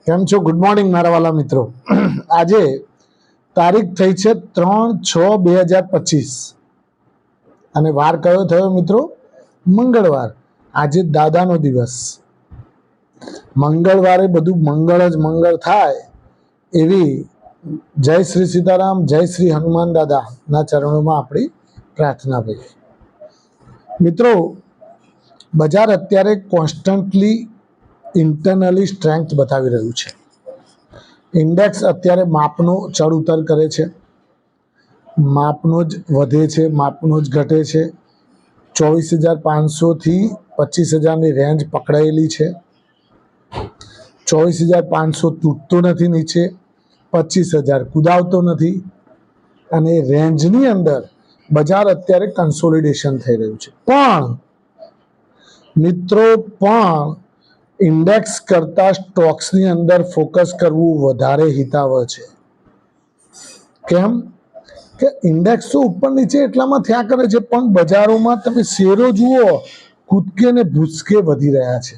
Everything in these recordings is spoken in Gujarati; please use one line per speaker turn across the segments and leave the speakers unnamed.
કેમ છો? ગુડ મોર્નિંગ મારા વાલા મિત્રો. આજે તારીખ થઈ છે 3/6/2025 અને વાર કયો થયો મિત્રો? મંગળવાર. આજે દાદાનો દિવસ. મંગળવારે બધું મંગળ જ મંગળ થાય એવી જય શ્રી સીતારામ, જય શ્રી હનુમાન દાદાના ચરણોમાં આપણી પ્રાર્થના ભાઈ. મિત્રો, બજાર અત્યારે કોન્સ્ટન્ટલી ઇન્ટરનલી સ્ટ્રેન્થ બતાવી રહ્યું છે. ઇન્ડેક્સ અત્યારે માપનો ચડ ઉતર કરે છે, માપનો જ વધે છે, માપનો જ ઘટે છે. 24,500 થી 25,000ની રેન્જ પકડાયેલી છે. 24,500 તૂટતો નથી નીચે, 25,000 કુદાવતો નથી, અને રેન્જની અંદર બજાર અત્યારે કન્સોલિડેશન થઈ રહ્યું છે. પણ મિત્રો, ઇન્ડેક્સ કરતા સ્ટોક્સની અંદર ફોકસ કરવું વધારે હિતાવહ છે. કેમ કે ઇન્ડેક્સ તો ઉપર નીચે એટલામાં થયા કરે છે, પણ બજારોમાં તમે શેરો જુઓ, કૂદકે ને ભૂસકે વધી રહ્યા છે.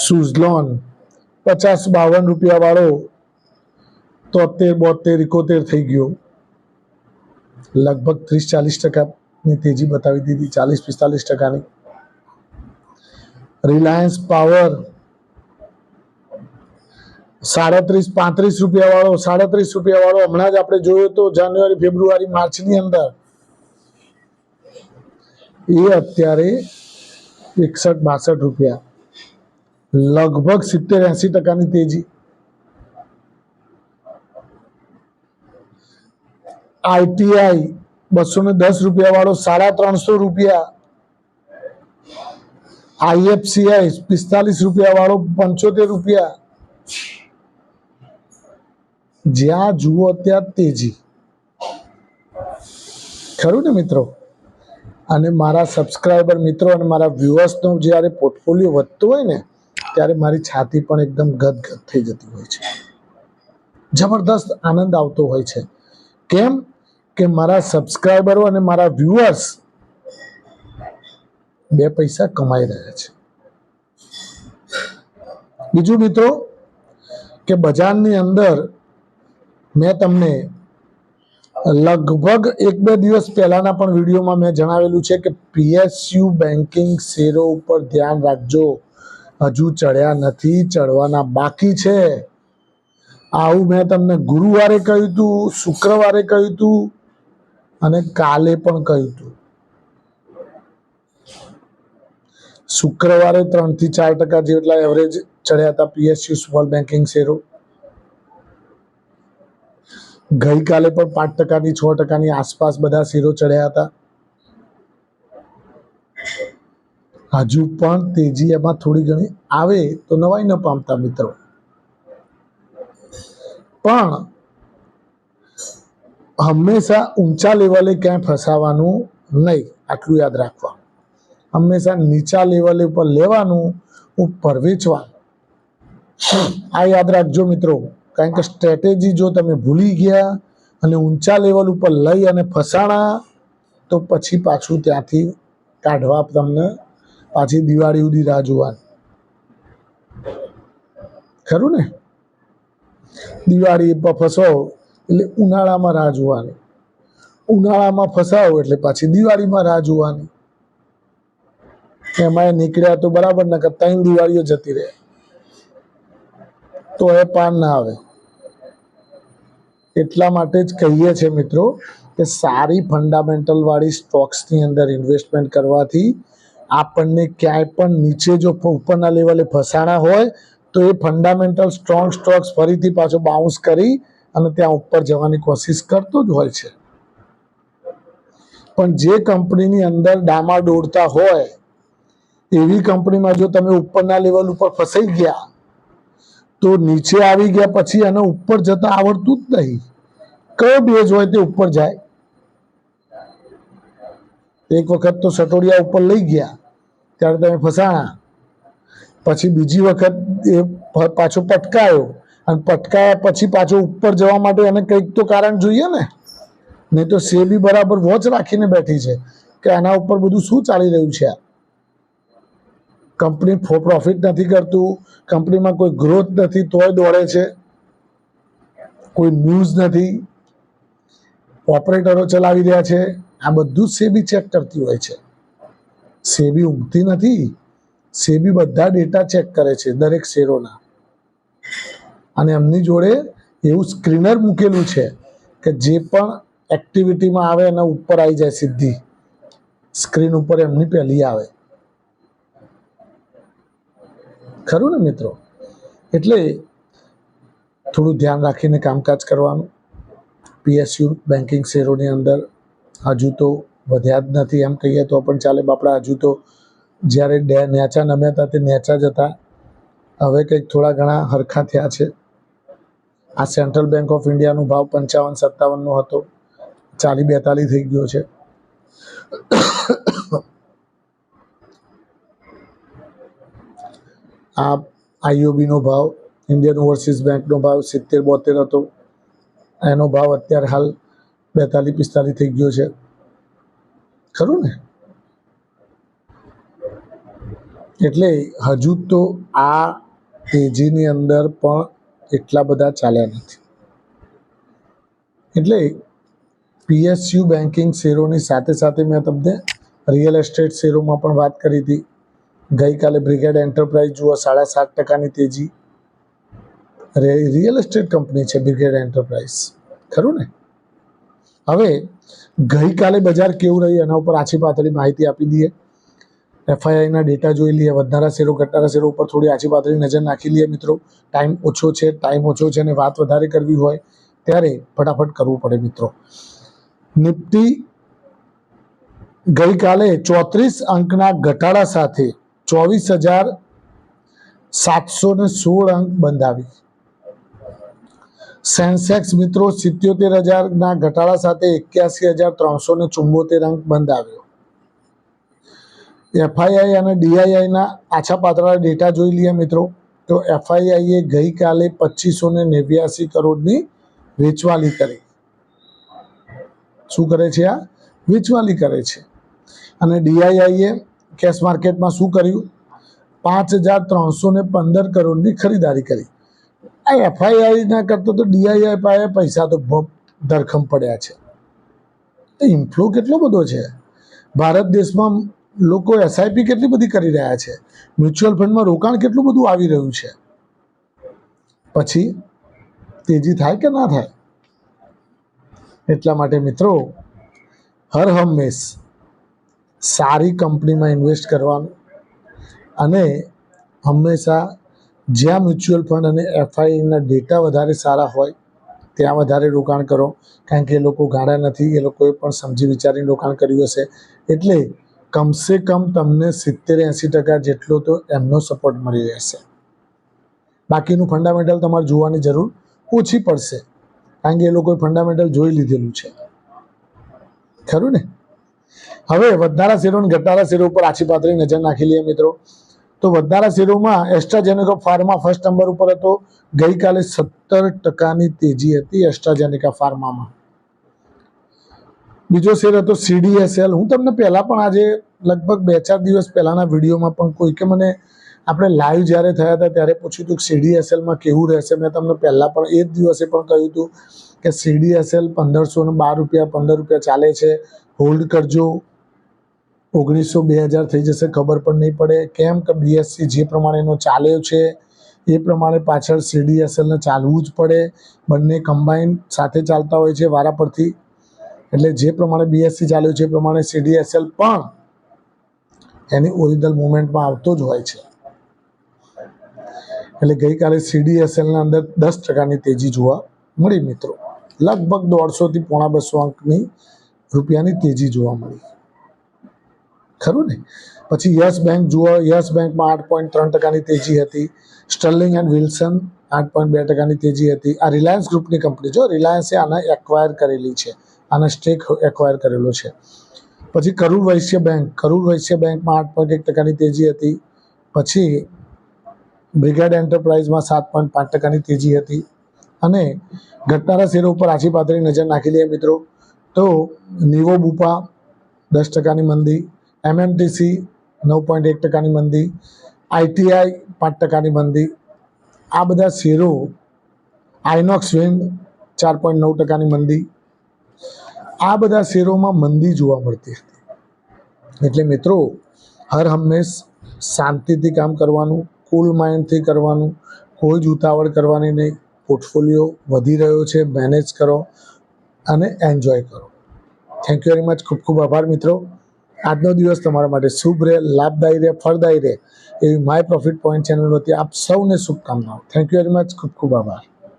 સુઝલોન 50-52 રૂપિયા વાળો 73-72-71 થઈ ગયો, લગભગ 30-40% તેજી બતાવી દીધી, 40-45%. રિલાયન્સ પાવર 37-35 રૂપિયા વાળો, 37 રૂપિયા વાળો હમણાં જ આપણે જોયો તો જાન્યુઆરી, ફેબ્રુઆરી, માર્ચની અંદર, એ અત્યારે 61-62 રૂપિયા, લગભગ 70-80% તેજી. આઈટીઆઈ 210 રૂપિયા વાળો 350 રૂપિયા, આઈએફસીઆઈ 45 રૂપિયા વાળો 75 રૂપિયા. જ્યાં જુઓ ત્યાં તેજી. ખરું ને મિત્રો? અને મારા સબસ્ક્રાઈબર મિત્રો અને મારા વ્યુઅર્સનો જ્યારે પોર્ટફોલિયો વધતો હોય ને, ત્યારે મારી છાતી પણ એકદમ ગદગદ થઈ જતી હોય છે. જબરદસ્ત આનંદ આવતો હોય છે. કેમ કે મારા સબસ્ક્રાઈબરો અને મારા વ્યુઅર્સ 2 પૈસા કમાઈ રહ્યા છે. બીજું મિત્રો, કે બજારની અંદર મેં તમને લગભગ 1-2 દિવસ પહેલાના પણ વિડીયોમાં મેં જણાવેલું છે કે પીએસયુ બેન્કિંગ શેરો ઉપર ધ્યાન રાખજો, હજુ ચડ્યા નથી, ચડવાના બાકી છે. આવું મેં તમને ગુરુવારે કહ્યું હતું, શુક્રવારે કહ્યું હતું અને કાલે પણ કહ્યું હતું. શુક્રવારે 3-4% જેટલા એવરેજ ચડ્યા હતા પીએસયુ સ્મોલ બેન્કિંગ શેરો. ગઈકાલે પણ 5%, 6%ની આસપાસ બધા શેરો ચડ્યા હતા. હજુ પણ તેજી એમાં થોડી ઘણી આવે તો નવાઈ ન પામતા મિત્રો. પણ હંમેશા ઊંચા લેવલે ક્યાંય ફસાવાનું નહીં, આટલું યાદ રાખવાનું. હંમેશા નીચા લેવલે ઉપર લેવાનું, ઉપર વેચવાનું. આ યાદ રાખજો મિત્રો, કારણ કે સ્ટ્રેટેજી જો તમે ભૂલી ગયા અને ઊંચા લેવલ ઉપર લઈ અને ફસાણા, તો પછી પાછું ત્યાંથી કાઢવા તમને પાછી દિવાળી સુધી રાહ જોવાની. ખરું ને? દિવાળી પર ફસો એટલે ઉનાળામાં રાહ જોવાની, ઉનાળામાં ફસાવો એટલે પાછી દિવાળીમાં રાહ જોવાની. એમાં નીકળ્યા તો બરાબર, ને 3 દિવાળીઓ જતી રહે તો એ પાર ના આવે. એટલા માટે જ કહીએ છીએ મિત્રો કે સારી ફંડામેન્ટલ વાળી સ્ટોક્સની અંદર ઇન્વેસ્ટમેન્ટ કરવાથી આપણને ક્યાંય પણ નીચે જો ઉપરના લેવલે ફસાણા હોય તો એ ફંડામેન્ટલ સ્ટ્રોંગ સ્ટોક્સ ફરીથી પાછો બાઉન્સ કરી અને ત્યાં ઉપર જવાની કોશિશ કરતો જ હોય છે. પણ જે કંપનીની અંદર ડામા દોડતા હોય એવી કંપનીમાં જો તમે ઉપરના લેવલ ઉપર ફસાઈ ગયા તો નીચે આવી ગયા પછી એને ઉપર જતા આવડતું જ નહીં. કયો બેઝ હોય તે ઉપર જાય? એક વખત તો સટોડિયા ઉપર લઈ ગયા ત્યારે તમે ફસાણા, પછી બીજી વખત એ પાછો પટકાયો, અને પટકાયા પછી પાછો ઉપર જવા માટે એને કંઈક તો કારણ જોઈએ ને. નહીં તો સેબી બરાબર વોચ રાખીને બેઠી છે કે આના ઉપર બધું શું ચાલી રહ્યું છે. કંપની પ્રોફિટ નથી કરતું, કંપનીમાં કોઈ ગ્રોથ નથી તોય દોડે છે, કોઈ ન્યૂઝ નથી, ઓપરેટરો ચલાવી રહ્યા છે, આ બધું સેબી ચેક કરતી હોય છે. સેબી ઊંઘતી નથી, સેબી બધા ડેટા ચેક કરે છે દરેક શેરોના, અને એમની જોડે એવું સ્ક્રીનર મૂકેલું છે કે જે પણ એક્ટિવિટીમાં આવે એના ઉપર આવી જાય, સીધી સ્ક્રીન ઉપર એમની પહેલી આવે. ખરું ને મિત્રો? એટલે થોડું ધ્યાન રાખીને કામકાજ કરવાનું. પીએસયુ બેન્કિંગ શેરોની અંદર હજુ તો વધ્યા જ નથી એમ કહીએ તો પણ ચાલે બાપડા. હજુ તો જ્યારે નેચા નમ્યા હતા તે નેચા જ હતા, હવે કંઈક થોડા ઘણા હરખા થયા છે. આ સેન્ટ્રલ બેંક ઓફ ઇન્ડિયાનો ભાવ 55-57 નો હતો, 40-42 થઈ ગયો છે. આ આઈઓબીનો ભાવ, ઇન્ડિયન ઓવરસીઝ બેંકનો ભાવ 70-72 હતો, એનો ભાવ અત્યારે હાલ 42-45 થઈ ગયો છે. ખરું ને? એટલે હજુ તો આ તેજીની અંદર પણ એટલા બધા ચાલ્યા નથી. એટલે પીએસયુ બેન્કિંગ શેરોની સાથે સાથે મેં તમને રિયલ એસ્ટેટ શેરોમાં પણ વાત કરી હતી. ગઈકાલે બ્રિગેડ એન્ટરપ્રાઇઝ જુઓ 7.5% તેજી. રિયલ એસ્ટેટ કંપની છે બ્રિગેડ એન્ટરપ્રાઇઝ. ખરું ને? હવે ગઈકાલે બજાર કેવું રહ્યું એના ઉપર આછી પાતળી માહિતી આપી દઈએ. એફઆઈઆઈના ડેટા જોઈ લઈએ. વધનારા શેરો ઘટનારા શેરો ઉપર થોડી આછી પાતળી નજર નાખી લઈએ મિત્રો. ટાઈમ ઓછો છે અને વાત વધારે કરવી હોય ત્યારે ફટાફટ કરવું પડે મિત્રો. નિફ્ટી ગઈકાલે 34 અંકના ઘટાડા સાથે 24,716 અંક બંધ આવી. સેન્સેક્સ મિત્રો 77,000ના ઘટાડા સાથે 81,374 અંક બંધ આવ્યો. એફઆઈઆઈ અને ડીઆઈઆઈના આછા પાતળા ડેટા જોઈ લઈએ મિત્રો. તો એફઆઈઆઈએ ગઈકાલે 2589 કરોડની વેચવાલી કરી. શું કરે છે? આ વેચવાલી કરે છે. અને ડીઆઈઆઈએ કેશ માર્કેટમાં શું કર્યું? 5,315 કરોડની ખરીદારી કરી. આ એફઆઈઆઈના કરતાં તો ડીઆઈઆઈ પાસે પૈસા તો ધરખમ પડ્યા છે. ઇન્ફ્લો કેટલો બધો છે ભારત દેશમાં. લોકો એસઆઈપી કેટલી બધી કરી રહ્યા છે, મ્યુચ્યુઅલ ફંડમાં રોકાણ કેટલું બધું આવી રહ્યું છે. પછી તેજી થાય કે ના થાય? એટલા માટે મિત્રો હર હંમેશ સારી કંપનીમાં ઇન્વેસ્ટ કરવાનું, અને હંમેશા જ્યાં મ્યુચ્યુઅલ ફંડ અને એફઆઈના ડેટા વધારે સારા હોય ત્યાં વધારે રોકાણ કરો. કારણ કે એ લોકો ગાડા નથી, એ લોકોએ પણ સમજી વિચારીને રોકાણ કર્યું હશે. એટલે કમસે કમ તમને 70-80% જેટલો તો એમનો સપોર્ટ મળી રહેશે. બાકીનું ફંડામેન્ટલ તમારે જોવાની જરૂર ઓછી પડશે, કારણ કે એ લોકોએ ફંડામેન્ટલ જોઈ લીધેલું છે. ખરું ને? હવે વધનારા શેરો અને ઘટનારા શેરો ઉપર આછી પાતળી નજર નાખી લઈએ મિત્રો. તો વધનારા શેરોમાં એસ્ટ્રાઝેનેકા ફાર્મા ફર્સ્ટ નંબર ઉપર હતો. ગઈકાલે 17% તેજી હતી એસ્ટ્રાઝેનેકા ફાર્મામાં. બીજો શેર હતો સીડીએસએલ. હું તમને પહેલાં પણ આજે લગભગ 2-4 દિવસ પહેલાંના વિડીયોમાં પણ કોઈકે મને આપણે લાઈવ જ્યારે થયા હતા ત્યારે પૂછ્યું હતું કે સીડીએસએલમાં કેવું રહેશે. મેં તમને પહેલાં પણ એ જ દિવસે પણ કહ્યું હતું કે સીડીએસએલ 1512 રૂપિયા 15 રૂપિયા ચાલે છે, હોલ્ડ કરજો. 1900-2000 થઈ જશે ખબર પણ નહીં પડે. કેમ કે બીએસસી જે પ્રમાણેનો ચાલ્યો છે એ પ્રમાણે પાછળ સીડીએસએલને ચાલવું જ પડે. બંને કમ્બાઈન સાથે ચાલતા હોય છે વારા પરથી. એટલે જે પ્રમાણે બીએસસી ચાલ્યું છે એ પ્રમાણે સીડીએસએલ પણ એની ઓરિજિનલ મુવમેન્ટમાં આવતો જ હોય છે. એટલે ગઈકાલે સીડીએસએલના અંદર 10%ની તેજી જોવા મળી મિત્રો. લગભગ 150 થી 150 અંકની રૂપિયાની તેજી જોવા મળી. ખરું ને? પછી યસ બેંક જુઓ. યસ બેંકમાં 8.3%ની તેજી હતી. સ્ટર્લિંગ એન્ડ વિલ્સન 8.2%ની તેજી હતી. આ રિલાયન્સ ગ્રુપની કંપની જો. રિલાયન્સે આને એક્વાયર કરેલી છે, આના સ્ટેક એક્વાયર કરેલો છે. પછી કરુર વૈશ્ય બેંકમાં 8.1%ની તેજી હતી. પછી બ્રિગેડ એન્ટરપ્રાઇઝમાં 7.5%ની તેજી હતી. અને ઘટનારા શેરો ઉપર આછી પાતળી નજર નાખી લઈએ મિત્રો. તો નિવો બુપા 10%ની મંદી, એમએમટીસી 9.1%ની મંદી, ITI 5% મંદી, આ બધા શેરો, આઇનોક્સ વિન્ડ 4.9% મંદી, આ બધા શેરોમાં મંદી જોવા મળતી હતી. એટલે મિત્રો હર હંમેશ શાંતિથી કામ કરવાનું, કુલ માઇન્ડથી કરવાનું, કોઈ જ ઉતાવળ કરવાની નહીં. પોર્ટફોલિયો વધી રહ્યો છે, મેનેજ કરો અને એન્જોય કરો. Thank you very much. ખૂબ ખૂબ આભાર મિત્રો. આજનો દિવસ તમારા માટે શુભ રહે, લાભદાયી રહે, ફળદાયી રહે એવી માય પ્રોફિટ પોઈન્ટ ચેનલ વતી આપ સૌને શુભકામનાઓ. Thank you very much. ખૂબ ખૂબ આભાર.